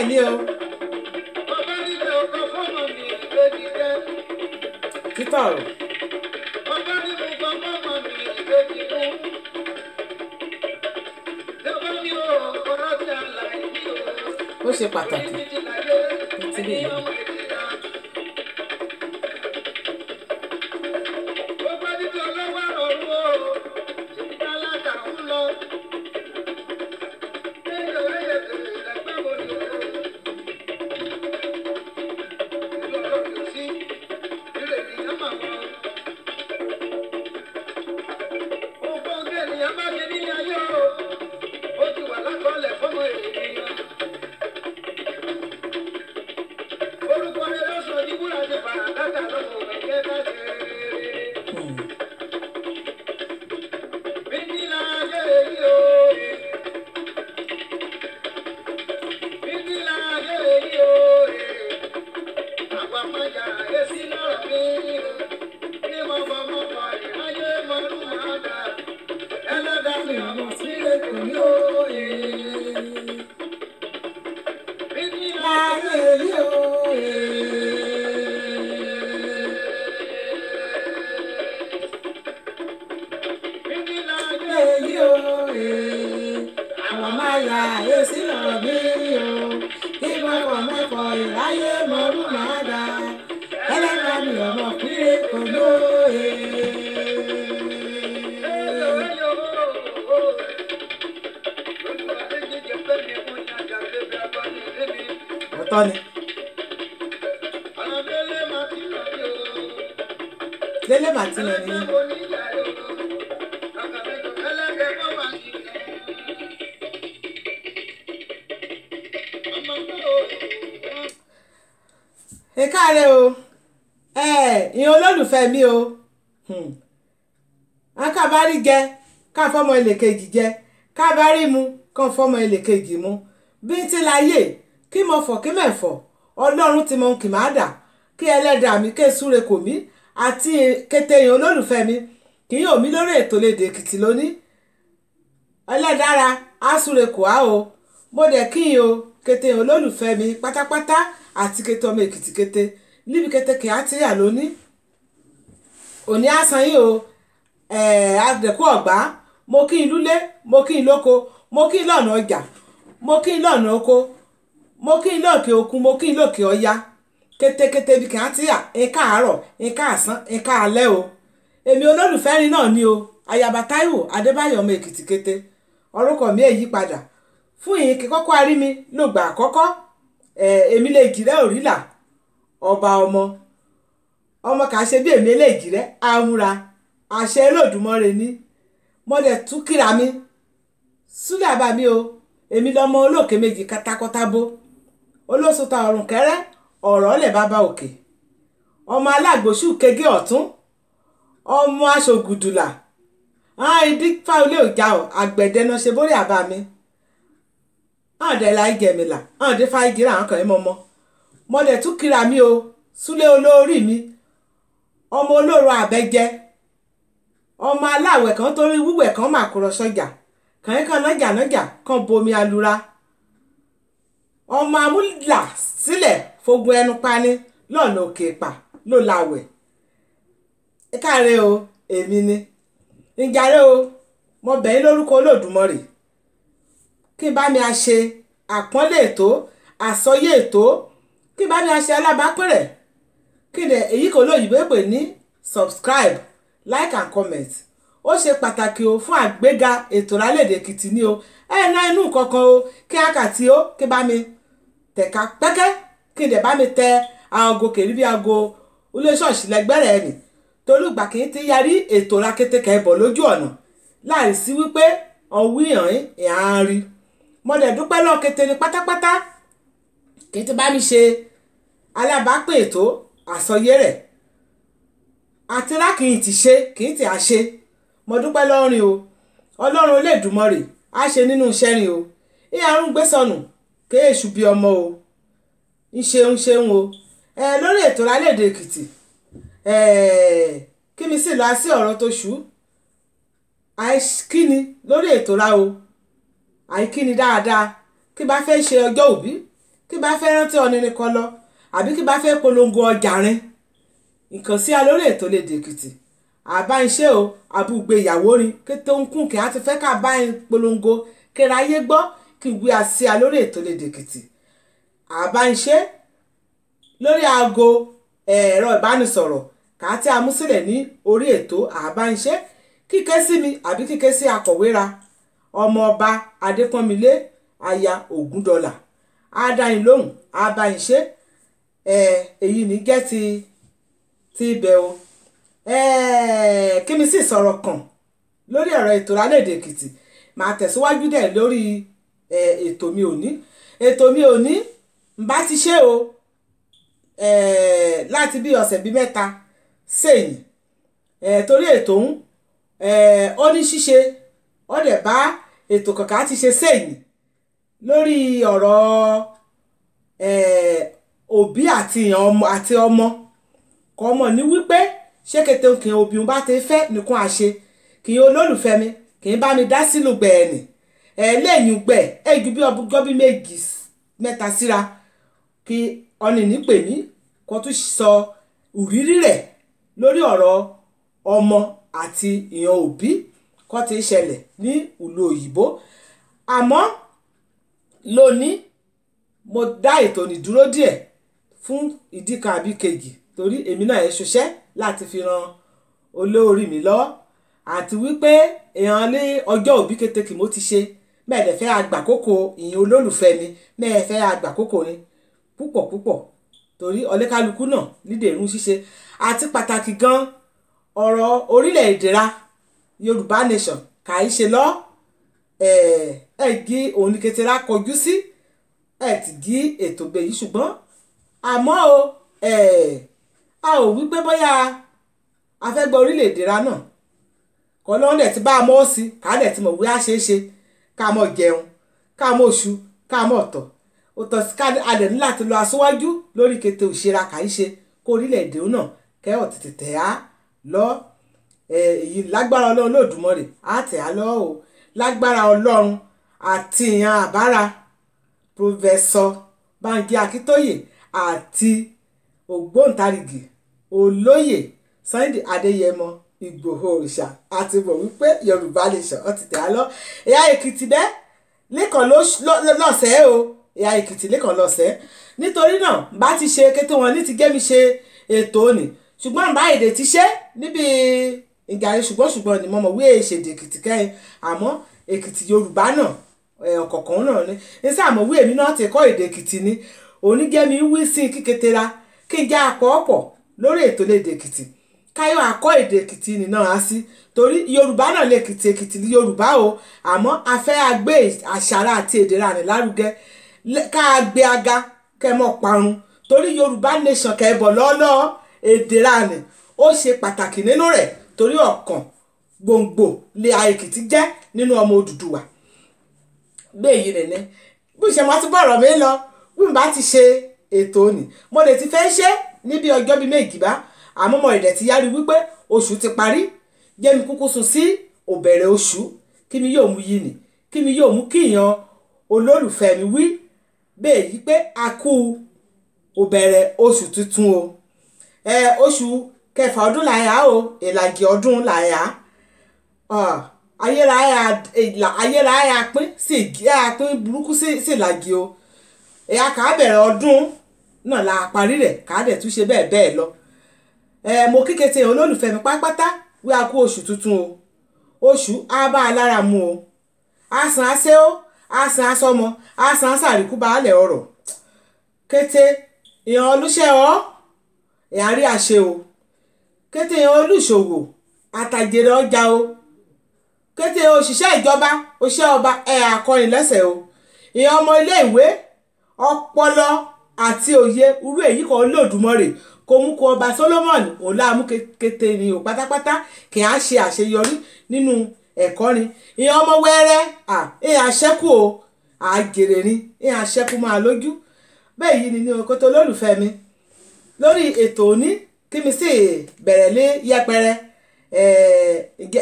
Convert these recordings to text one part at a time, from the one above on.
bẹ́ẹ̀ ni o. títọ̀ ọ̀rọ̀. ó ṣe pàtàkì títí lè yẹ. Tony. Délé Martino ni. Ẹ káàárẹ̀ o. Ìyẹn olólùfẹ́ mi o. Ká bá rí jẹ, ká fọ́mọ ilé kejì jẹ, ká bá rí mu, ká fọ́mọ ilé kejì mu. Bí ti láyé kí mo fọ̀ kí mẹ́fọ̀ ọlọ́run ti mọ kì máa dà kí ẹlẹ́dàá mi ké súre kò mí àti kété èèyàn olólùfẹ́ mi kì í yóò mí lórí ètò Lédè Èkìtì lónìí ẹlẹ́dára á súre kò á o mo dẹ̀ kí n o kété èèyàn olólùfẹ́ mi pátápátá àti kété ọmọ Èkìtì kété níbi kété kì á ti yà lónìí òní àsán yìí o àdẹ̀kú ọ̀gbá mo kí n lúlé mo kí n lóko mo kí n lọ́nà ọjà mo kí n lọ́nà oko mo kí n lókè òkun mo kí n lókè ọya kétékété bí kì á ti yà nǹkan àárọ̀ nǹkan àsán nǹkan alẹ́ o èmi olólùfẹ́ rin náà ni o ayaba Táíwò Adébáyọ̀ ọmọ Èkìtì kété orúkọ mi èyí padà fún yìí kí kọ́kọ́ arí mi ló gbà àkọ́kọ́ èmi lè jìrẹ́ òrìlà ọba ọmọ kà á ṣe bí èmi lè jìrẹ́ àmúra àṣẹ Olódùmarè ní mo dẹ̀ tún kíra mi súlẹ̀ àbá mi o èmi lọmọ olóòkè méjì katakọ́tábó olóṣùtà ọ̀rùn kẹrẹ́ ọ̀rọ̀ lẹ̀ bàbá òkè ọmọ alágbòṣù kege ọ̀tún ọmọ aṣògùdùlà ìdí fáwọlé òjà ọ̀ àgbẹ̀dẹ́nà ṣe bórí àbá mi dẹ̀ ìgẹ̀mìlà dé fáìgìrà àwọn kan ẹ̀ mọ́mọ́ mo dẹ̀ tún kíra mi o súlẹ̀ olórí mi ọmọ olóró àbẹ́jẹ́ ọmọ aláwẹ̀ kan torí wúwẹ̀ kan mà kúrọ̀ sọ́jà kàn nájà kan bomi alura ọmọ amúlà sílẹ̀ fogun ẹnu pani lọ́nà òkè pa ló láwẹ̀ káre o èmi ni ìjàre o mo bẹ̀ yín lórúkọ Olódùmarè kí n bá mi a ṣe àpọ́nlé ètò àsọyé ètò kí n bá mi a ṣe alábàápẹ̀rẹ̀ kí ni èyí kò lóyìnbó pè ní subscribe like and comment ó ṣe pàtàkì o fún àgbéga ètò Lédè Èkìtì ní o ná inú kankan o kí àkàtì o kí bá mi tẹ̀ka pẹ́kẹ́ kí n dẹ̀ bá mi tẹ aago kèrí bí aago ilé ṣọ́ọ̀ṣì lẹ́gbẹ̀rẹ̀ ẹ̀nì torí ìgbà kì í ti yarí ètò rakété kẹ́bọ̀ lójú ọ̀nà láì sí wípé ọ̀wí ìhàn rí mo dẹ̀ dúpẹ́ lọ́ọ́ kété ní pátápátá kí n ti bá mi ṣe alábàápè ètò àsọyé rẹ̀ àti rákìí ti ṣe kì í ti àṣe mo dúpẹ́ lọ́rin o ọlọ́run Olódùmarè á ṣe nínú iṣẹ́ rin o ìyàrún gbé sọnù kéèṣù bí ọmọ o ṣeun o lórí ètò Lédè Èkìtì kí mi sì lọ sí ọ̀rọ̀ tó ṣú àìkíni lórí ètò ra o àìkíni dáadáa kí bá fẹ́ ṣe ọjọ́ òbí kí bá fẹ́ rántí Ọọ̀ni nìkan lọ àbí kí bá fẹ́ polongo ọjà rin nǹkan sí alórí Ètò Ìlédè Èkìtì àbá ń ṣe o àbúgbé ìyàwó rin kí tó ń kún kí á ti fẹ́ ká bá ń polongo kéra ayé gbọ́ kí ìwé àṣẹ alórí Ètò Ìlédè Èkìtì àbá ń ṣe lórí aago ẹ̀rọ ìbánisọ̀rọ̀ ká tí a mú sílẹ̀ ní orí ètò àbá ń ṣe kíké sí mi àbí kíké sí akọ̀wéra ọmọọba Adépọ́nmilé aya Ògúndọlà ádáyìn lóhùn àbá ń ṣe èyí ní jẹ́ ti ibẹ̀ o kí mi sì sọ̀rọ̀ kàn lórí ọ̀rọ̀ ètò Ìlédè Èkìtì màá tẹ̀síwájú dẹ̀ lórí ètò mi òní ń bá ti ṣe o láti bí ọ̀sẹ̀ bí mẹ́ta sẹ́yìn torí ètò ń ó ní ṣíṣe ó dẹ̀ bá ètò kankan ti ṣe sẹ́yìn lórí ọ̀rọ̀ òbí àti ọmọ kọ́ ọmọ ní wípé ṣé kété kí n obìnrin bá ti fẹ́ nìkan àṣe kí n olólùfẹ́ mi kì í bá mi dá sílùú gbẹ̀ẹ́nì lẹ́yìn gbẹ̀ ju bí ọgbọ́n bí méjì mẹ́ta síra kí Ọọ̀ni ní pè mí kó tún sọ ìrírí rẹ̀ lórí ọ̀rọ̀ ọmọ àti ìyàn òbí kó ti ṣẹlẹ̀ ní ìlú òyìnbó àmọ́ lónìí mo dá ètò ní dúró díẹ̀ fún ìdí kan àbí kejì torí èmi náà ṣiṣẹ́ láti fi ran olórí mi lọ́wọ́ àti wípé èèyàn lé ọjọ́ òbí kétékì mo ti ṣe mẹ́ẹ̀dẹ̀ fẹ́ àgbàkókò ìyẹn olólùfẹ́ mi mẹ́ẹ̀fẹ́ àgbàkókò ni púpọ̀ torí ọlẹ́kálukú náà nídìí èrún ṣíṣe àti pàtàkì gan ọ̀rọ̀ orílẹ̀-èdè ra Yorùbá nation kà í ṣe lọ gí òun ní kékeré kọjú sí ti gí ètò gbé yìí ṣùgbọ́n àmọ́ o a ò wí pé bóyá a fẹ́ gba orílẹ̀-èdè ra náà kọ́ lọ́wọ́n dẹ̀ ti bá a mọ́ sí ká dẹ̀ ti mọ̀ wí á ṣeé ṣe ká mọ̀ jẹun ká mọ̀ oṣù ká mọ̀ ọ̀tọ̀ òtọ̀ sí ká adẹ̀ ní láti lọ aṣíwájú lórí kété òṣèrà kà í ṣe kó orílẹ̀-èdè náà kẹ́ ọ̀ tètè tẹ̀ á lọ èyí lágbára Ọlọ́run Olódùmarè á tẹ̀ á lọ o lágbára Ọlọ́run àti ìyàn àbára pòfẹ́sọ̀ Bánjí Akíntóyè àti ògbóǹtarìgì olóyè Sunday Adéyẹmọ Ìgbòho òrìṣà àti mọ̀ wípé Yorùbá nation ó ti tẹ̀ á lọ Ìyá Èkìtì bẹ́ẹ̀ lẹ́kàn lọ́sẹ̀ẹ́ o Ìyá Èkìtì lẹ́kàn lọ́sẹ̀ẹ́ nítorí náà bá ti ṣe kété wọn ní ti gẹ́mi ṣe ètò òní ṣùgbọ́n bá èdè ti ṣe níbi ìjàre ṣùgbọ́n ni mo mọ̀ wí èṣèdè Èkìtì kẹ́yìn àmọ́ Èkìtì Yorùbá náà ọ̀kọ̀ọ̀kan náà ni nísà àmọ́ wí èmi náà ti kọ́ èdè Èkìtì ni onígẹ́mi wí sí kíketera kí n já àpọ̀ọ̀pọ̀ lórí Ètò Ìlédè Èkìtì káyọ̀ àkọ́ èdè Èkìtì nìna á sí torí Yorùbá náà lè Èkìtì ní Yorùbá o àmọ́ a fẹ́ àgbé àṣàrà àti èdè rà ní lárugẹ ká gbé aga kẹmọ parun torí Yorùbá nation kẹbọ lọ́lọ́ èdè rà ní ó ṣe pàtàkì nínú rẹ̀ torí ọ̀kan gbòǹgbò lè Èkìtì jẹ́ nínú ọmọ Odùduwà gbéyìí nìyẹn bí ṣe máa ti bọ̀rọ̀ mi lọ bí mo bá ti ṣe ètò òní mo lè ti fẹ́ ṣe níbi ọjọ́ bíi méjì bá àmọ́ mo ìdẹ̀ ti yára wípé oṣù ti parí jẹ́mi kúkú sùn sí òbẹ̀rẹ̀ oṣù kí mi yóò mú yìí nì kí mi yóò mú kíyàn olólùfẹ́ mi wí bẹ́ẹ̀ yí pé a kú òbẹ̀rẹ̀ oṣù tuntun o oṣù kẹfà ọdún làyà o ìlàjì ọdún làyà ayérayé pín sí pín burúkú sí ìlàjì o ẹ̀yà kà á bẹ̀rẹ̀ ọdún náà la parí rẹ̀ kà á dẹ̀ tún ṣe bẹ́ẹ̀ lọ mo kíkete olólùfẹ́ mi pátápátá wí a kú oṣù tuntun o oṣù á bá a lára mu o á san aṣẹ́ ó á san aṣọ́mọ á san aṣàríkú baálẹ̀ ọ̀rọ̀ kété ìyàn olùṣẹ́ ọ́ ìyàn rí àṣẹ o kété ìyàn olùṣòwò àtàjèrè ọjà o kété òṣìṣẹ́ ìjọba òṣìṣẹ́ ọba akọrin lẹ́sẹ̀ o ìyàn ọmọ ilé ìwé ọpọlọ àti òye irú èyí kan Olódùmarè kò mú kó ọba Solomon òun láàmú kété ni ò pátápátá kì á ṣe àṣeyọrí nínú ẹ̀kọ́ ni ìyẹn ọmọ wẹ́rẹ́ àṣẹ́kù o àjèrè ni àṣẹ́kù máa lójú bẹ́ẹ̀ yìí ni ní okoto olólùfẹ́ mi lórí ètò òní kí mi sì bẹ̀rẹ̀ lé yẹpẹrẹ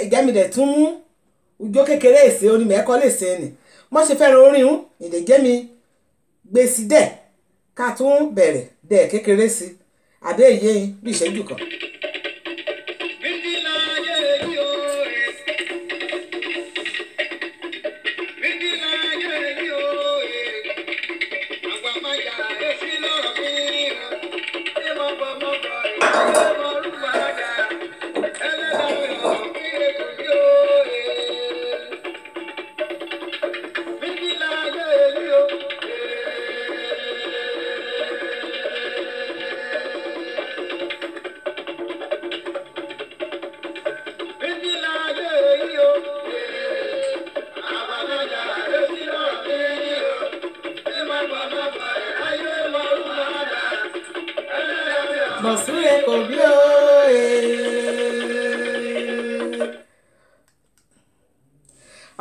ìjẹ́midẹ̀ tún mú ujó kékeré èsè onímọ̀ ẹ̀kọ́ lè ṣe ni mo ṣe fẹ́ràn orin ìdèjẹ́mi gbèsè dẹ̀ ká tún bẹ̀rẹ̀ dẹ̀ kékeré sí àbí èyí yín bí ìṣẹ́jú kan. Mọ̀súre kò bí o.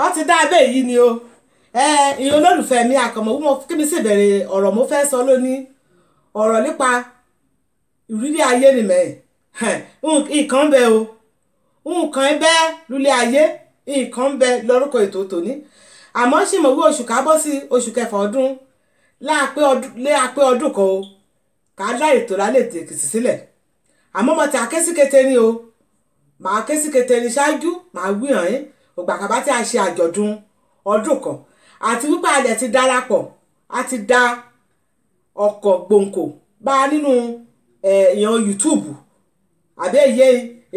Ó ti dá abẹ́ yìí ni o. Ìyẹn olólùfẹ́ mi àkànmọ́ kí mi sì bẹ̀rẹ̀ ọ̀rọ̀ mo fẹ́ sọ lónìí ọ̀rọ̀ nípa ìrírí ayé ni mẹ́ẹ̀. Nǹkan bẹ o. Nǹkan bẹ lulẹ̀ ayé. Nǹkan bẹ lórúkọ ètò tòní. Àmọ́ ṣì mọ̀ wí oṣù kábọ́ sí oṣù kẹfà ọdún láàpẹ́ ọdún kan o. Ká dá ètò lálẹ́ Èkìtì sílẹ̀ àmọ́ mo ti àkẹ́síkẹ́tẹ́ ni o màá kẹ́síkẹ́tẹ́ ni ṣáájú màá gbìyàn yín ògbà kàbá tí a ṣe àjọ̀dún ọdún kan àti wípé alẹ̀ ti darapọ̀ a ti da ọkọ̀ gbòǹkò bá nínú ìyàn YouTube àbí èyí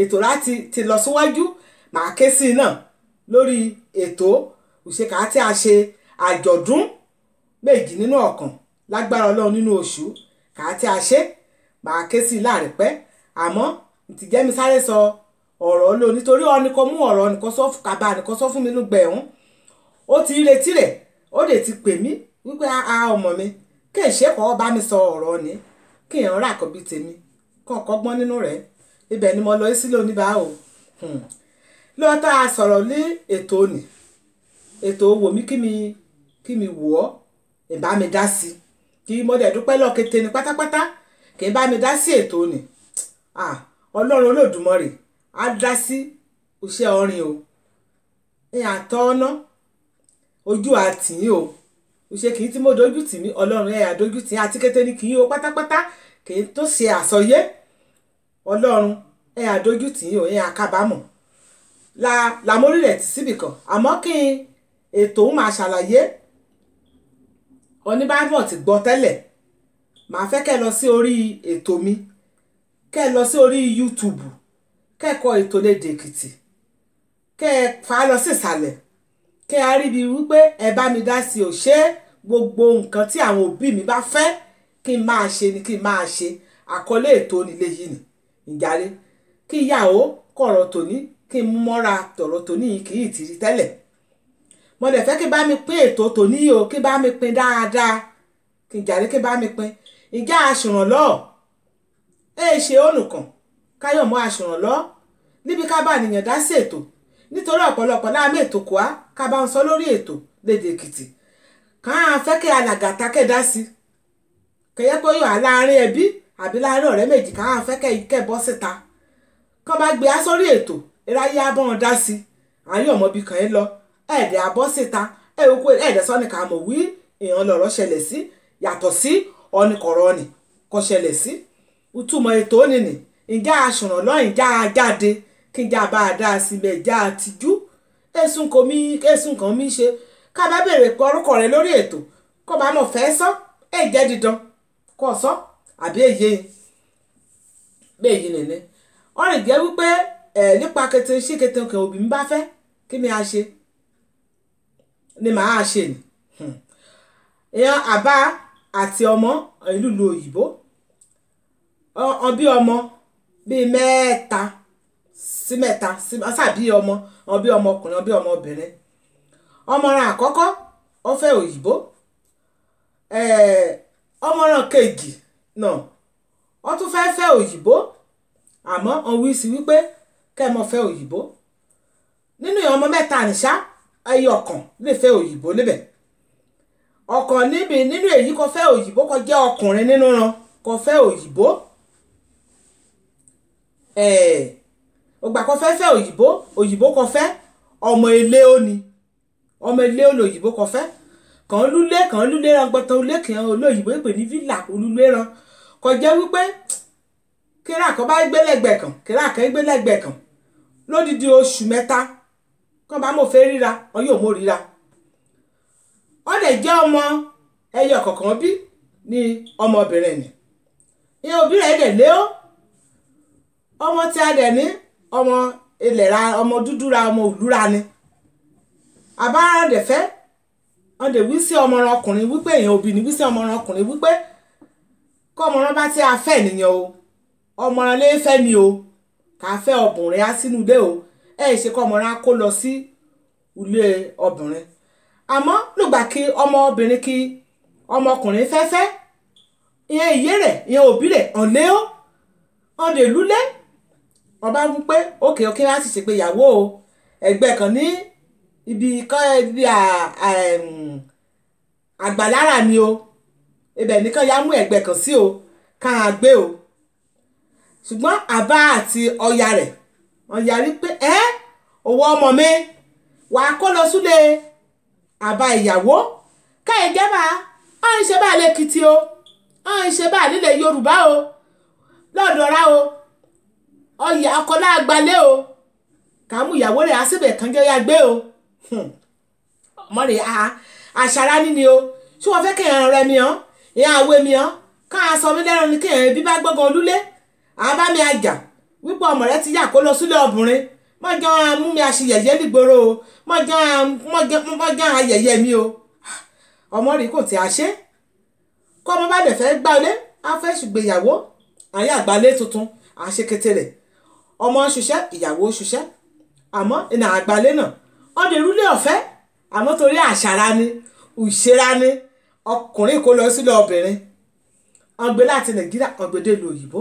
ètò láti ti lọ síwájú màá ké sí náà lórí ètò òṣèkà tí a ṣe àjọ̀dún méjì nínú ọ̀kan lágbára Ọlọ́run nínú oṣù kà á tí a ṣe màá ké sí láàrin pẹ́ àmọ́ ìtìjẹ́ mi sáré sọ ọ̀rọ̀ lò nítorí ọ nìkan mú ọ̀rọ̀ nìkan sọ fún kaba nìkan sọ fún mi ló gbẹ̀hún ó ti retí rẹ̀ ó lè ti pè mí wípé a ọmọ mi kí èṣe kọ́ bá mi sọ ọ̀rọ̀ ni kí èèyàn rà kọ́ bí tèmi kọ̀ọ̀kan gbọ́n nínú rẹ̀ ibẹ̀ ni mo lọ sí lónìí bá o lọ́wọ́ tá a sọ̀rọ̀ ní ètò òní ètò wò mí kí mi wò ọ́ ìbá mi dá sí kí mo dẹ̀ dúpẹ́ lọ́kẹ́tẹ́ ni pátápátá kì í bá mi dá sí ètò òní Ọlọ́run Olódùmarè á dá sí iṣẹ́ orin o àtọ́ ọ́nà ojú àtìyín o ṣe kì í tí mo dojú tì mí Ọlọ́run àdójú tì àti kété ni kì í o pátápátá kì í tó ṣe àsọyé Ọlọ́run àdójú tì o àkábàámọ̀ la mórí rẹ̀ tì síbì kan àmọ́ kí ètò máa ṣàlàyé oníbàárọ̀ ti gbọ́ tẹ́lẹ̀ màá fẹ́ kẹ́ lọ sí orí ètò mi kẹ́ lọ sí orí YouTube kẹ́kọ̀ọ́ ètò lédè Èkìtì kẹ́ fà á lọ sí ìsàlẹ̀ kẹ́ a rí bí wípé ẹ bá mi dá sí ò ṣe gbogbo nǹkan tí àwọn òbí mi bá fẹ́ kí n máa ṣe ni kí n máa ṣe àkọlé ètò nílé yìí ni ìjàre kí ìyàwó kọ̀rọ̀ tòní kí n mọ́ra tọ̀rọ̀ tòní yìí kì í ti rí tẹ́lẹ̀ mo dẹ̀ fẹ́ kí bá mi pín ètò tòní yìí o kí bá mi pín dáadáa kí ìjàre kí bá mi pín ìjà aṣèrànlọ́ ṣe ònùkàn káyọ̀ mọ́ aṣèrànlọ́ níbi ká bá nìyàn dá sí ètò nítorí ọ̀pọ̀lọpọ̀ láàmì ètò kọ́ á ká bá ń sọ lórí ètò lédè Èkìtì káà fẹ́ kí alàgàtà kẹ́ dá sí kẹ́yẹ́ pé yóò láàrin ẹbí àbí láàrin ọ̀rẹ́ méjì káà fẹ́ kẹ́ bọ́ síta kán bá gbé á sórí ètò ìráyé abọ́ wọn dá sí àárín ọmọbí kan ẹ lọ ẹ̀ẹ́dẹ̀ abọ́ síta ẹ̀ẹ́dẹ̀ sọ́ni ká mọ̀ wí èèyàn lọ̀rọ̀ ṣẹlẹ̀ sí yàtọ̀ sí ọ̀nìkọ̀rọ̀ ọ̀nì kò ṣẹlẹ̀ sí ìtumọ̀ ètò nìní ìjà aṣèrànlọ́ ìjà ajáde kí n já bá a dá a sí ibẹ̀ ìjà àtijú ẹ̀sùn kan mi ṣe ká bá bèrè pé orúkọ rẹ lórí ètò kó bá mọ̀ fẹ́ sọ jẹ́ dídán kó sọ àbí èyí bẹ́ẹ̀ nìní ọ̀rìn jẹ́ wípé nípa kété sí kété òkè òbí mi bá fẹ́ kí ni a ṣe ni màá ṣe ni èèyàn àbá àti ọmọ ìlú òyìnbó ọbí ọmọ bíi mẹ́ta sàbí ọmọ ọbí ọmọkùnrin ọbí ọmọbìnrin ọmọràn àkọ́kọ́ ó fẹ́ òyìnbó ọmọràn kejì náà ó tún fẹ́ òyìnbó àmọ́ wọ́n wí sí wípé kẹ́ mọ́ fẹ́ òyìnbó nínú ọmọ mẹ́ta nìṣá ẹyọ ọ̀kan lè fẹ́ òyìnbó níbẹ̀ ọ̀kan níbi nínú èyí kò fẹ́ òyìnbó kò jẹ́ ọkùnrin nínú ran kò fẹ́ òyìnbó ògbà kò fẹ́ òyìnbó kò fẹ́ ọmọ ilé òní òyìnbó kò fẹ́ kàn lúlé ran gbọ́tọ̀ ulé kì í olóyìnbó pè ní villa olúlé ran kò jẹ́ wípé kíra kan bá gbélẹ̀gbẹ̀ kan kíra kan gbélẹ̀gbẹ̀ kan lódìdí oṣù mẹ́ta kàn bá mọ̀ fẹ́ ríra wọn yóò mọ̀ ríra ó dẹ̀ jẹ́ ọmọ ẹyọ kọ̀ọ̀kan bí ní ọmọbìnrin ni ìyẹn òbí rẹ̀ dẹ̀ lé ó ọmọ tí a dẹ̀ ní ọmọ ilẹ̀ ra ọmọ dúdú ra ọmọ òlúra ni àbára dẹ̀ fẹ́ wọ́n dẹ̀ wí sí ọmọràn ọkùnrin wípé èèyàn òbí ni wí sí ọmọràn ọkùnrin wípé kọ́ ọmọràn bá tí a fẹ́ nìyẹn o ọmọràn lè fẹ́ ni o kà á fẹ́ ọbùnrin á sínú ilé o ṣe kọ́ ọmọràn á kó lọ sí ilé ọbùnrin àmọ́ lùgbà kí ọmọbìnrin kí ọmọkùnrin fẹ́fẹ́ ìyẹn ìyé rẹ̀ ìyẹn òbí rẹ̀ ọ̀lẹ́ ó ọ̀dẹ̀ lúlé ọba ń pé òkè láti ṣe pé ìyàwó o ẹgbẹ́ kan ní ibi àgbàlára ni o ibẹ̀ nìkan yá mú ẹgbẹ́ kan sí o káà gbé o ṣùgbọ́n àbá àti ọya rẹ̀ wọ́n yarí pé owó ọmọ mi wàá kó lọ súlé àbá ìyàwó káyé jẹ́bà ọ̀hún ṣe bá lẹ́kìtì o ọ̀hún ṣe bá nílẹ̀ Yorùbá o lọ́dọ̀ọ́ra o ọyà ọkọ láàgbálẹ̀ o kàmú ìyàwó rẹ̀ á síbẹ̀ kan jẹ́ ya gbé o mọ́rẹ̀ àṣàrà níní o ṣé wọ́n fẹ́ kéèyàn rẹ mi hàn ìyá àwẹ̀ mi hàn káà sọ mí lẹ́rọ ní kéèyàn bí bá gbọ́ngàn olúlé àbá mi àjà wípé ọmọ rẹ ti yà kó lọ sílé ọbùnrin mọ́jọ́ mú mi àṣeyẹ̀yẹ́ nígboro o mọ́jọ́ ayẹyẹ mi o ọmọ rí kò tí a ṣe kọ́ ọmọ bá dẹ̀ fẹ́ gbálé á fẹ́ ṣùgbéyàwó àyè àgbálẹ̀ tuntun àṣekété rẹ̀ ọmọ ṣiṣẹ́ ìyàwó ṣiṣẹ́ àmọ́ ìnà àgbálẹ̀ náà ọdẹ rúlé ọ̀fẹ́ àmọ́ torí àṣàrà ni ìṣera ni ọkùnrin kó lọ sílé obìnrin ọgbẹ́ láti Nàìjíríà ọgbẹ́dẹ́ lu òyìnbó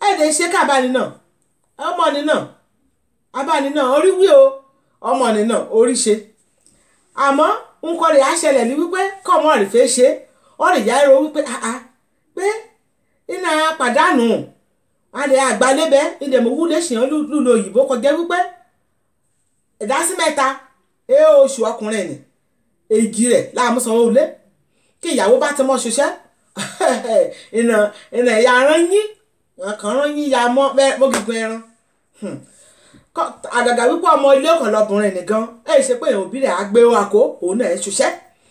ẹ̀dẹ̀ ṣe kábàánì náà ọmọ ni náà abáni náà orí wí o ọmọ ni náà orí ṣe àmọ́ nǹkan rẹ̀ á ṣẹlẹ̀ ní wípé kọ́mọ rẹ̀ fẹ́ ṣe ọ̀rẹ́ ìyá ẹ̀rọ wípé pé iná pàdánù àlẹ́ àgbálẹ́bẹ́ ìdẹ̀mọ̀wú lè ṣìyàn lùlù òyìnbó kọjá wípé ìdásí mẹ́ta oṣù ọkùnrin ni èjì rẹ̀ láàmúsanwó ilé kí ìyàwó bá ti mọ́ ṣiṣẹ́ ìnà ẹ̀yà rán yín kàn rán yín ya mọ́gìgún ẹran àgàgà wípé ọmọ ilé ọkàn lọbìnrin nìkan ṣe pé èèyàn òbí rẹ̀ á gbé àkó òun náà ṣiṣẹ́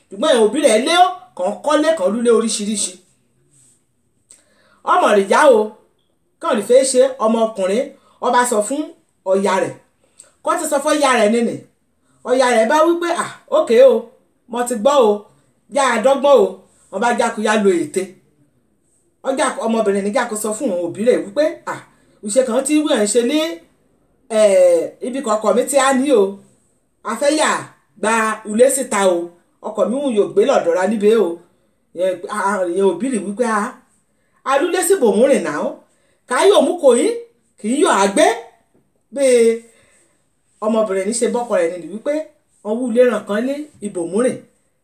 ṣùgbọ́n èèyàn òbí rẹ̀ lé kàn kọ́lé kan lúlé oríṣiríṣi ọmọ rẹ̀ yá o kàn lè fẹ́ ṣe ọmọkùnrin ọba sọ fún ọ̀yà rẹ̀ kó ti sọ fún ọ̀yà rẹ̀ nínú ọ̀yà rẹ̀ bá wípé ókè o mo ti gbọ́ o já àdọ́gbọ́n o wọn bá jákuya lo ète ọjà ọmọbìnrin níjà kó sọ fún òbí rẹ̀ wípé ìṣe kan tí wọ́n ṣe ní ibi kọ̀ọ̀kan mi tí a ní o afẹ́yà gba ulé síta o ọkọ̀ mi wù yóò gbé lọ́dọ̀ọ́ra níbẹ̀ o ìyẹn òbí rẹ̀ wípé alúlé sí bòmúrìn náà káyọ̀ mú kò yín kì í yọ̀ àgbẹ́ bẹ́ẹ̀ ọmọbìnrin ní ṣe bọ́kọ rẹ̀ nínú wípé wọ́n wú ilé ràn kan ní ibòmúrìn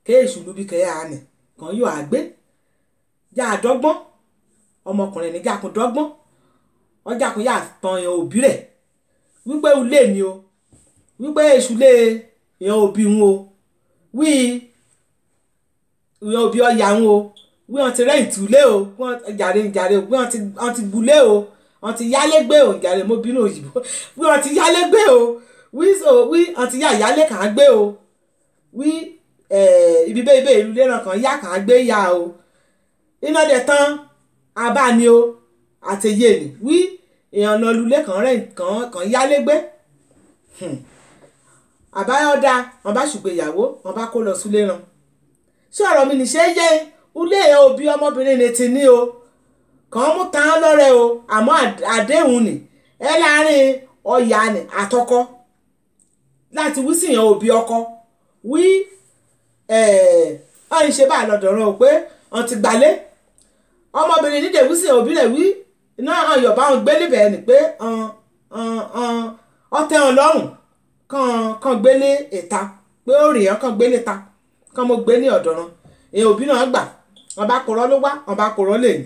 kéèṣù lóbi kẹ́yà àná kan yọ̀ àgbẹ́ já àdọ́gbọ́n ọmọkùnrin ní jákun dọ́gbọ́n wọ́n jákun yà tán èèyàn òbí rẹ̀ wípé ulé mi o wípé èṣù lé èèyàn òbí wọn o wí èèyàn òbí ọ̀yà wọn o wí wọn ti rẹ́yìn tùlé o wọ́n jàre wí wọn ti bulé o wọ́n ti yálé gbé o jàre mo bínú òyìnbó wí wọn ti yálé gbé o wí wọn ti yá ìyálé kàn án gbé o wí ibi bẹ́ẹ̀ ìlú lẹ́nà kan yá kàn án gbé ya o iná dẹ̀ tán abáni o àtẹ̀yẹ ni wí èèyàn náà lulẹ̀ kàn yálé gbé àbáyọ̀dá wọn bá ṣùgbéyàwó wọn bá kó lọ súlé ran ṣé ọ̀rọ̀ mi nìṣe yẹ ulé òbí ọmọbìnrin ni ti ní o kàn mú tán lọ́rẹ́ o àmọ́ àdéhùn ni láàrin ọ̀yà ni àtọkọ láti wí sí ìyàn òbí ọkọ wí ọ̀hún ṣe bá lọ́dọ̀ọ́rọ̀ o pé wọ́n ti gbalé ọmọbìnrin nídè wí sí òbí rẹ̀ wí iná ayọ̀ bá wọn gbé níbẹ̀ ni pé ọtẹ wọn lọ́rùn kàn gbélé ìta pé ó rèé kàn gbélé ta kàn mo gbé ní ọ̀dọ̀ràn èèyàn òbí náà gbà wọn bá kọ̀rọ̀ ló wá wọn bá kọ̀rọ̀ lè ní.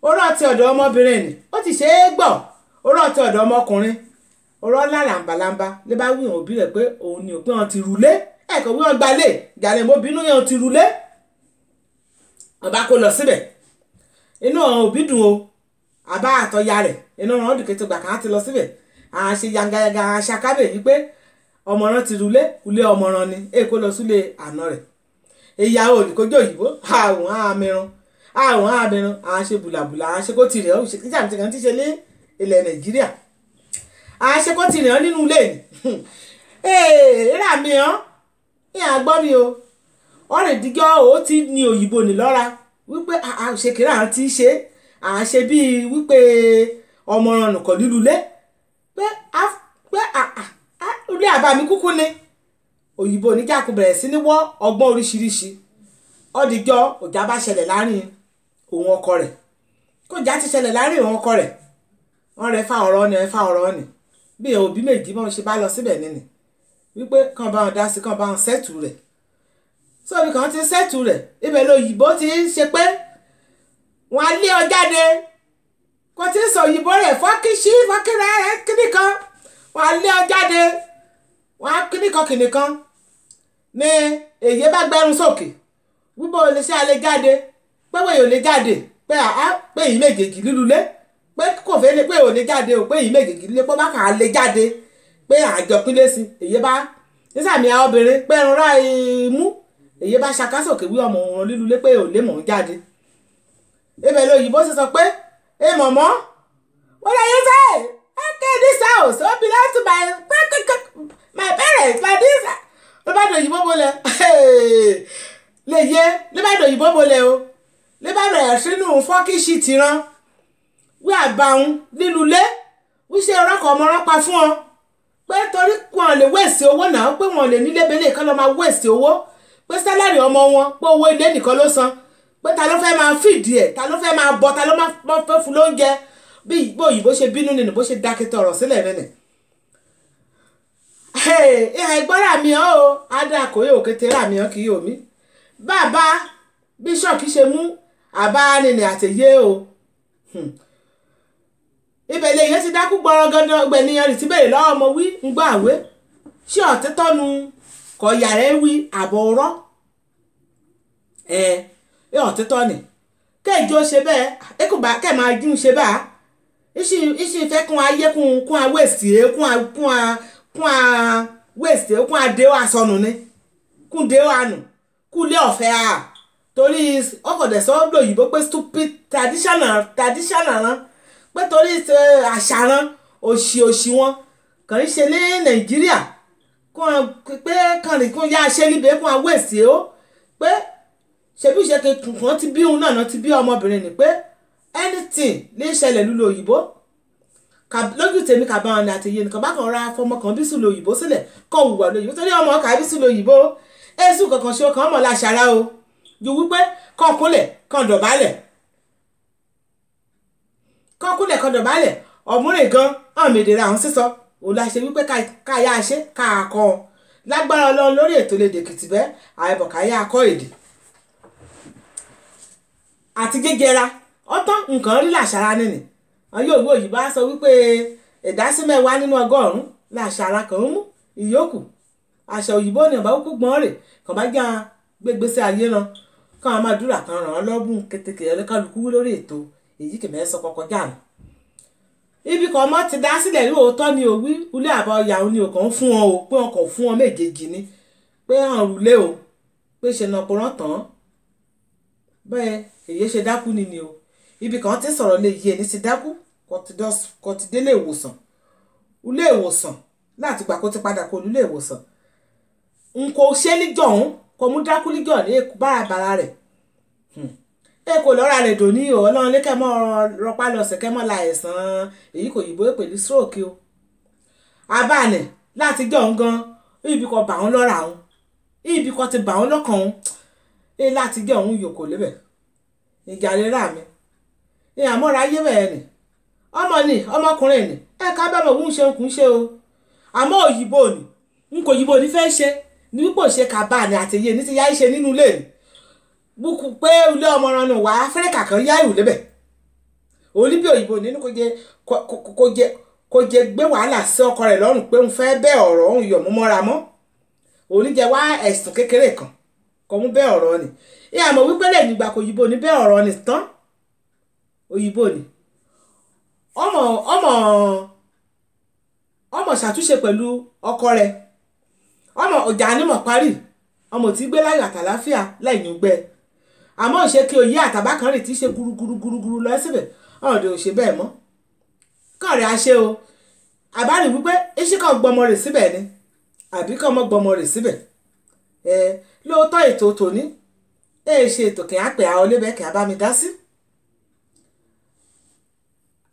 oró ti ọ̀dọ̀ ọmọbìnrin ni ó ti ṣe é gbọ́ oró ti ọ̀dọ̀ ọmọkùnrin oró lálàmbàlàmbà lè bá wí òbí rẹ̀ pé òun ni òpin wọn ti rúlé ẹ̀kọ́ wí wọn gbalẹ̀ ìjàlẹ̀ mo bínú yẹn ti rulé ọba kò lọ síbẹ̀ inú òbí dùn o àbá àtọ̀ya rẹ̀ inú wọn dùn kété gbà kàn á ti lọ síbẹ̀ àwọn ṣe yangayaga aṣakábẹ̀ yìí pé ọmọràn ti rulé ulé ọmọràn ni èkó lọ sílé àná rẹ̀ ìyàwó olùkójó òyìnbó àwọn àmìrán àwọn ṣe bùlàbùlà àwọn ṣe kó tirẹ̀ ọ́ ìṣèkíjà àti kan ti ṣe ní ilẹ̀ Nàìjíríà àwọn ṣe kó tirẹ̀ ọ́ nínú ilé ni rà mí ọ́ ní àgbọ́ mi o ọ̀rẹ́ ìdíjọ́ ó ti ní òyìnbó ní lọ́ra wípé àṣekèrè àwọn ti ṣe àṣe bíi wípé ọmọràn nìkan lílulẹ̀ pé ilé àbámi kúkú ni òyìnbó oníjàkú bẹ̀rẹ̀ sí ní wọ́ ọgbọ́n oríṣiríṣi ọdíjọ́ ọjà bá ṣẹlẹ̀ láàrin òun ọkọ rẹ̀ kó jà ti ṣẹlẹ̀ láàrin òun ọkọ rẹ̀ wọ́n rẹ̀ fa ọ̀rọ̀ ni bí òbí méjì bọ́n ṣe bá lọ síbẹ̀ nínú wípé kàn bá wọn dá sí kàn bá wọn sẹ́tù rẹ̀ sóbi kan ti sẹ́tù rẹ̀ ibẹ̀ lóyìnbó ti ń ṣe pé wọ́n á lé ọ jáde kò tí ń sọ òyìnbó rẹ̀ fọ́kìrẹ́ rẹ̀ kíníkan wọ́n á lé ọ jáde wọ́n á kíníkan ní èyí bá gbẹ́rún sókè wípé o lè ṣe alẹ́ jáde pé wọ́n yóò lè jáde pé èyí méjèèjì lílulé pé kò fẹ́ lé pé ò lè jáde ò pé èyí méjèèjì lílé pé bá kà á lè jáde pé àjọ pínlẹ̀ sí èyí bá nísàmì àwọn obìnrin pé ẹran rà mú èyí bá ṣàkásòkè wí ọmọ òun lílulé pé ò lè mọ̀ ń jáde ibẹ̀ lóyìnbó sì sọ pé mọ̀mọ́ what are you saying? Okay, this house ó belong to my parents my this ló bá dòyìnbó bolẹ̀ lè yé ló bá dòyìnbó bolẹ̀ o ló bá bẹ̀rẹ̀ sínú fọ́kíṣì tìran wí àbáhùn lílulé wí ṣe ọlọ́kọ̀ ọmọ rọ́pa fún ọ pé torí wọn lè wéèsì owó náà pé wọn lè nílé belé kan lọ máa wéèsì owó pé sálárì ọmọ wọn pé owó ilé nìkan ló san pé ta ló fẹ́ máa fìdí ẹ̀ ta ló fẹ́ máa bọ́ ta ló máa fẹ́ fún lóúnjẹ bí ìgbó òyìnbó ṣe bínú nínú bó ṣe dákẹ́tọ̀ ọ̀rọ̀ sílẹ̀ nínú. ìgbọ́ra mi ọ́ o adakòye òkété rà mí ọ́ kì í omi bàbá bíṣọ̀kì ṣe mú àbá nìní àtẹ̀yé o ibẹ̀ lè yẹn ti dákú gbọ́rọ̀ gandan ọgbẹ̀niyàn rì tí bèrè lọ́wọ́ ọmọ wí ń gbọ́ àwé ṣé ọ̀tẹ́tọ́nu kọ̀ yàrá wí àbọ̀ ọ̀rọ̀ ọ̀tẹ́tọ́ ni kẹ́ẹ̀jọ́ ṣe bẹ́ẹ̀ ẹkùnbá kẹ́ẹ̀ máa jíun ṣe bá ìṣì fẹ́ kún ayé kún a wéèsì kún a wéèsì kún a dé wa sọnù ni kún dé wa nù kún lé ọ̀fẹ́ a torí ọkọ̀dẹ̀sọ́ lòyìnbó pé stupid traditional rán pé torí àṣà rán òṣì wọn kàn ń ṣe ní Nàìjíríà pé kàn rí kún yá ṣe níbẹ̀ kún a wéèsì ó pé ṣebí ṣe kan ti bí òun náà ti bí ọmọbìnrin ni pé anything lè ṣẹlẹ̀ lúlo òyìnbó lójú tèmi kà bá wọn ní àtẹ̀yẹ nìkan bá kàn ra fọmọ kan bí sùlọ òyìnbó sílẹ̀ kọ́ wùwà lóyìnbó torí ọmọ kà bí sùlọ òyìnbó èsù kankan ṣe ọkàn ọmọ láṣàrá o ju wípé kàn kúnlẹ̀ kàn dọ̀bálẹ̀ ọ̀múrìn gan àmì èdèrè àwọn sísọ òun la ṣe wípé káyà ṣe káàkọ́ lágbára Ọlọ́run lórí ètò Lédè Èkìtì bẹ́ẹ̀ àìbọ̀ káyà akọ́ èdè àti gẹ́gẹ́ra ọ̀tọ̀ nǹkan rí làṣàrà nìní àwọn yóò wò yìí bá sọ wípé ìdásí mẹ́wàá nínú ọgọ́rùn-ún làṣàrà kan ń mú ìyókù àṣà òyìnbó ni ọ̀bá kúkú gbọ́n rè kàn bá já gbégbèsè ayé lọ kàn máa dúrà kan ràn án lọ́bùn kétékè ẹlẹ́kàlùkù lórí ètò èyí kì mẹ́sàn kọ́kọ́ jáàmù ibi kan mọ́ ti dá sílẹ̀ ní òótọ́ ni òwí ulé àbá ọyàwó ni òkàn fún wọn o pé wọn kàn fún wọn méjèèjì ni pé hàn rúlé o pé ṣe nà pọ̀ rán tán bẹ́ẹ̀ èyí ṣe dákú ni o ibi kan ti sọ̀rọ̀ lè yí ẹni ti dákú kò ti délé ìwòsàn ilé ìwòsàn láti gbà kó ti padà kó ilé ìwòsàn n kò ṣe níjọ òun kò mú dákú níjọ ní èkó bárabàrà rẹ̀ èkó lọ́ra rẹ̀ dò ní Ọlọ́run lékẹ́ mọ́ rọpá lọ́sẹ̀ kẹ́ mọ́ la ẹ̀sán èyí kò yìnbó pẹ̀lú stroke o abáàlẹ̀ láti jọ òun gan ibi kan bà wọ́n lọ́ra òun ibi kan ti bà wọ́n lọ́kàn òun láti jọ òun yòókò lébẹ̀ ìjà rírà mi àmọ́ra ayé bẹ́ẹ̀ ni ọmọkùnrin ni ká bá mọ̀ ń ṣe ń kún ṣe o àmọ́ òyìnbó ni n kò yìnbó ní fẹ́ ṣe ní wípò ṣe kàbá ni àtẹ̀yẹ ní ti yá ṣe nínú ilé ni bùkù pé ilé ọmọràn nù wá Áfíríkà kan yá ìwò lébẹ̀ òní bí òyìnbó nínú kò jẹ gbé wàhálà sí ọkọ rẹ̀ lọ́rùn pé òun fẹ́ bẹ́ ọ̀rọ̀ òun yọ̀ mú mọ́ra mọ́ òní jẹ́ wá ẹ̀sùn kékeré kan kò mú bẹ́ẹ̀ ọ̀rọ̀ ni ìyá àmọ́ wípé lè nígbà kò òyìnbó ní bẹ́ẹ̀ ọ̀rọ̀ ni tán òyìnbó ni ọmọ ṣàtúnṣe pẹ̀lú ọkọ rẹ̀ ọmọ ọjà nímọ̀ parí ọmọ tí gbé láyọ̀ àtàláfíà lẹ́yìn gbẹ àmọ́ ṣe kí oyè àtàbá kan rè tí ṣe gúrúgúrú lọ síbẹ̀ ọ̀dẹ̀ ò ṣe bẹ́ẹ̀ mọ́ kọ́ọ̀rẹ́ aṣẹ́ o àbárí wípé iṣẹ́ kan gbọmọ rẹ̀ síbẹ̀ ni àbí kọ́ mọ́ gbọmọ rẹ̀ síbẹ̀ lóòótọ́ ètò tòní ṣe ètò kìí àpè àwọn olébẹ̀ kìí bá mi dá sí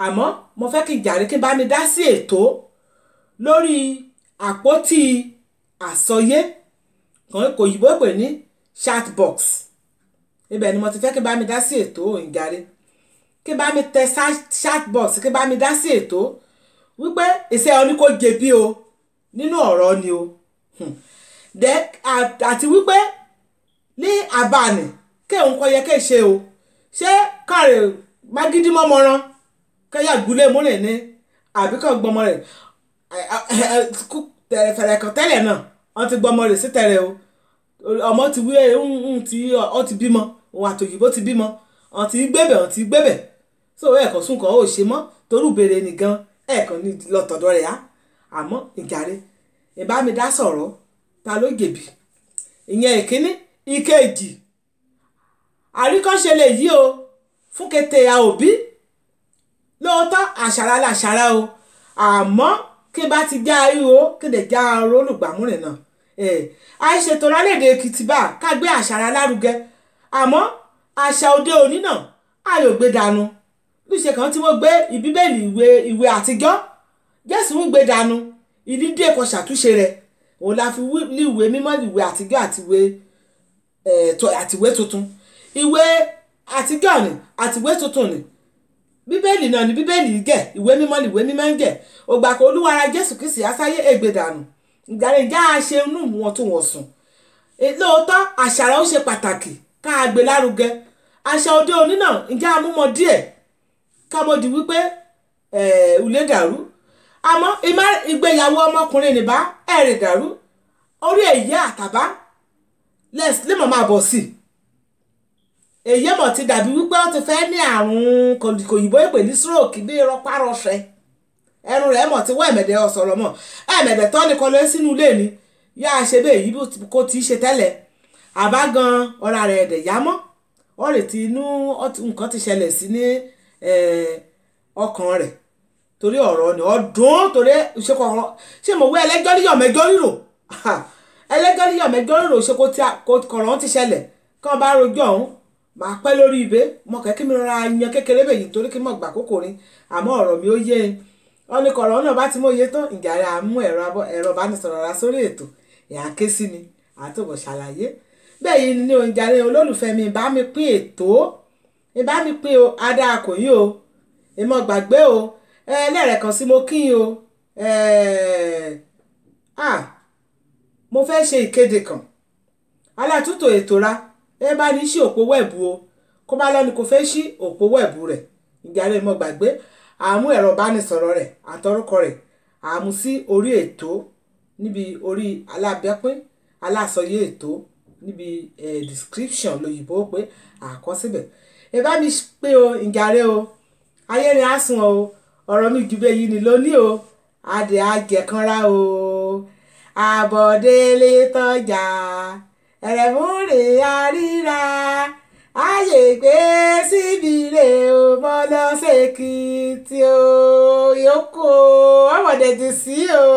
àmọ́ mo fẹ́ kí jàre kí bá mi dá sí ètò lórí àpótí àsọyé kan kò yìnbó pè ní chatbox ibẹ̀ ni mo ti fẹ́ kí bá mi dá sí ètò ìjàre kí bá mi tẹ chatbox kí bá mi dá sí ètò wípé iṣẹ́ ọ ní kò jẹ̀bi o nínú ọ̀rọ̀ ni o àti wípé ní àbàní kéwọn kọ́ yẹ kéṣe o ṣé káàrè mágídí mọ́mọ́rán kẹ́yà gúlé múrìn ní àbí kàn gbọmọ rẹ̀ fẹ̀rẹ̀ kan tẹ́lẹ̀ náà wọ́n ti gbọmọ rẹ̀ sí tẹ̀rẹ̀ o ọmọ ti wí ọ ti bímọ òun àtòyìnbó ti bímọ ọ ti gbébẹ̀ so ẹ̀kọ́ sún kan ó ṣe mọ́ torú béèrè nìgan ẹ̀ẹ̀kan ní lọ́tọ̀dọ̀ rẹ̀ á àmọ́ ìjàre ìbá mi dá sọ̀rọ̀ ta ló jẹ̀bi ìyẹn ìkíní ìkejì àríkọ́ṣe lè yí o fún kété a òbí lóòótọ́ àṣàrà làṣàrà o àmọ́ kí bá ti já ihò kí lè já olùgbàmúrìn náà àìṣètò orílẹ̀-èdè Èkìtì bá ká gbé àṣàrà lárugẹ àmọ́ àṣà òde òní náà ayò gbé dànù níṣe kan tí wọ́n gbé ìbíbélì ìwé àtijọ́ Jésù ń gbé dànù ìdídé ẹ̀kọ́ ṣàtúnṣe rẹ̀ òun la fi ní ìwé mímọ́ ìwé àtijọ́ àtiwé tuntun ìwé àtijọ́ ni àtiwé tuntun ni bíbélì náà ni bíbélì gẹ̀ ìwé mímọ́ ni ìwé mímọ́ ń gẹ̀ ògbà kó olúwara Jésù Kristi asáyé ègbè dànù ìgbàlẹ̀ ìjà ṣe inú wọn tó wọ̀n sùn lóòótọ́ àṣàrà ó ṣe pàtàkì ká a gbé lárugẹ àṣà òde òní náà ìjà amúmọ díẹ̀ ká mo di wípé ulé dàrú àmọ́ ìgbéyàwó ọmọkùnrin nìbá ẹ̀rì dàrú orí èyí àtàbá lẹ́mọ̀ máa bọ̀ sí èyí mọ̀ ti dàbí wípé ó ti fẹ́ ní àrùn kòyìnbó ìpè ní stroke bí rọpárọsẹ ẹnu rẹ̀ mọ̀ ti wọ́ ẹ̀mẹ̀dẹ̀ ọ̀sọ̀rọ̀ mọ̀ ẹ̀mẹ̀dẹ̀ tọ́ ni kọ́ lé sínú ilé ni yá a ṣe bẹ́ẹ̀ yìí kó ti ṣe tẹ́lẹ̀ àbá gan ọ̀rá rẹ̀ ẹ̀dẹ̀ yá mọ́ wọ́n lè ti inú nǹkan ti ṣẹlẹ̀ sí ní ọkàn rẹ̀ torí ọ̀rọ̀ ni ọdún torí ìṣekọ̀ ṣé mo wé ẹlẹ́jọ́ níyọ̀ mẹ́jọ́ rírò ẹlẹ́jọ́ níyọ̀ mẹ́jọ́ rírò ṣe kó kọ̀rọ̀ ti ṣẹlẹ̀ kán bá rojọ́ ọ̀hún máa pẹ́ lórí ibẹ̀ mo kẹ́kí mi rọra yan kékeré bẹ́ẹ̀ yìí torí kí mo gbà kókò rin àmọ́ ọ̀rọ̀ mi ó yé e wọ́n ní kọ̀rọ̀ náà bá ti mọ̀ yé tán ìjàre àmú ẹ̀rọ ìbánisọ̀rọ̀ ra sórí ètò ìyá ké sí mi àtòbọ̀ ṣàlàyé bẹ́ẹ̀ yìí ní oúnjàre olólùfẹ́ mi ìbá mi pín ètò ìbá mi pín o adá kò yí o ìmọ̀ gbàgbé o lẹ́rẹ̀kan sí mo kí o mo fẹ́ ṣe ìkéde kan alátúntò ètò ra ẹ bá ní sí òpó wẹ̀bù o kó bá lọ́ni kò fẹ́ sí òpó wẹ̀bù rẹ̀ ìjàre ìmọ̀ gbàgbé àmú ẹ̀rọ ìbánisọ̀rọ̀ rẹ̀ àtọrúkọ rẹ̀ àmú sí orí ètò níbi orí alábẹ́pín alásọyé ètò níbi description lóyìnbó pé àkọsíbẹ̀ ẹ bá mi pé o ìjàre o ayé ni a sùn o ọ̀rọ̀ mi jù bẹ́ẹ̀ yìí ni lóní o adé àjẹkànra o àbọ̀délé tọ́jà ẹ̀rẹ̀múrè àríra ayé gbé síbi ilé o mọ́ lọ́sẹ̀kìtì o yòókù ọmọdé ti sí o.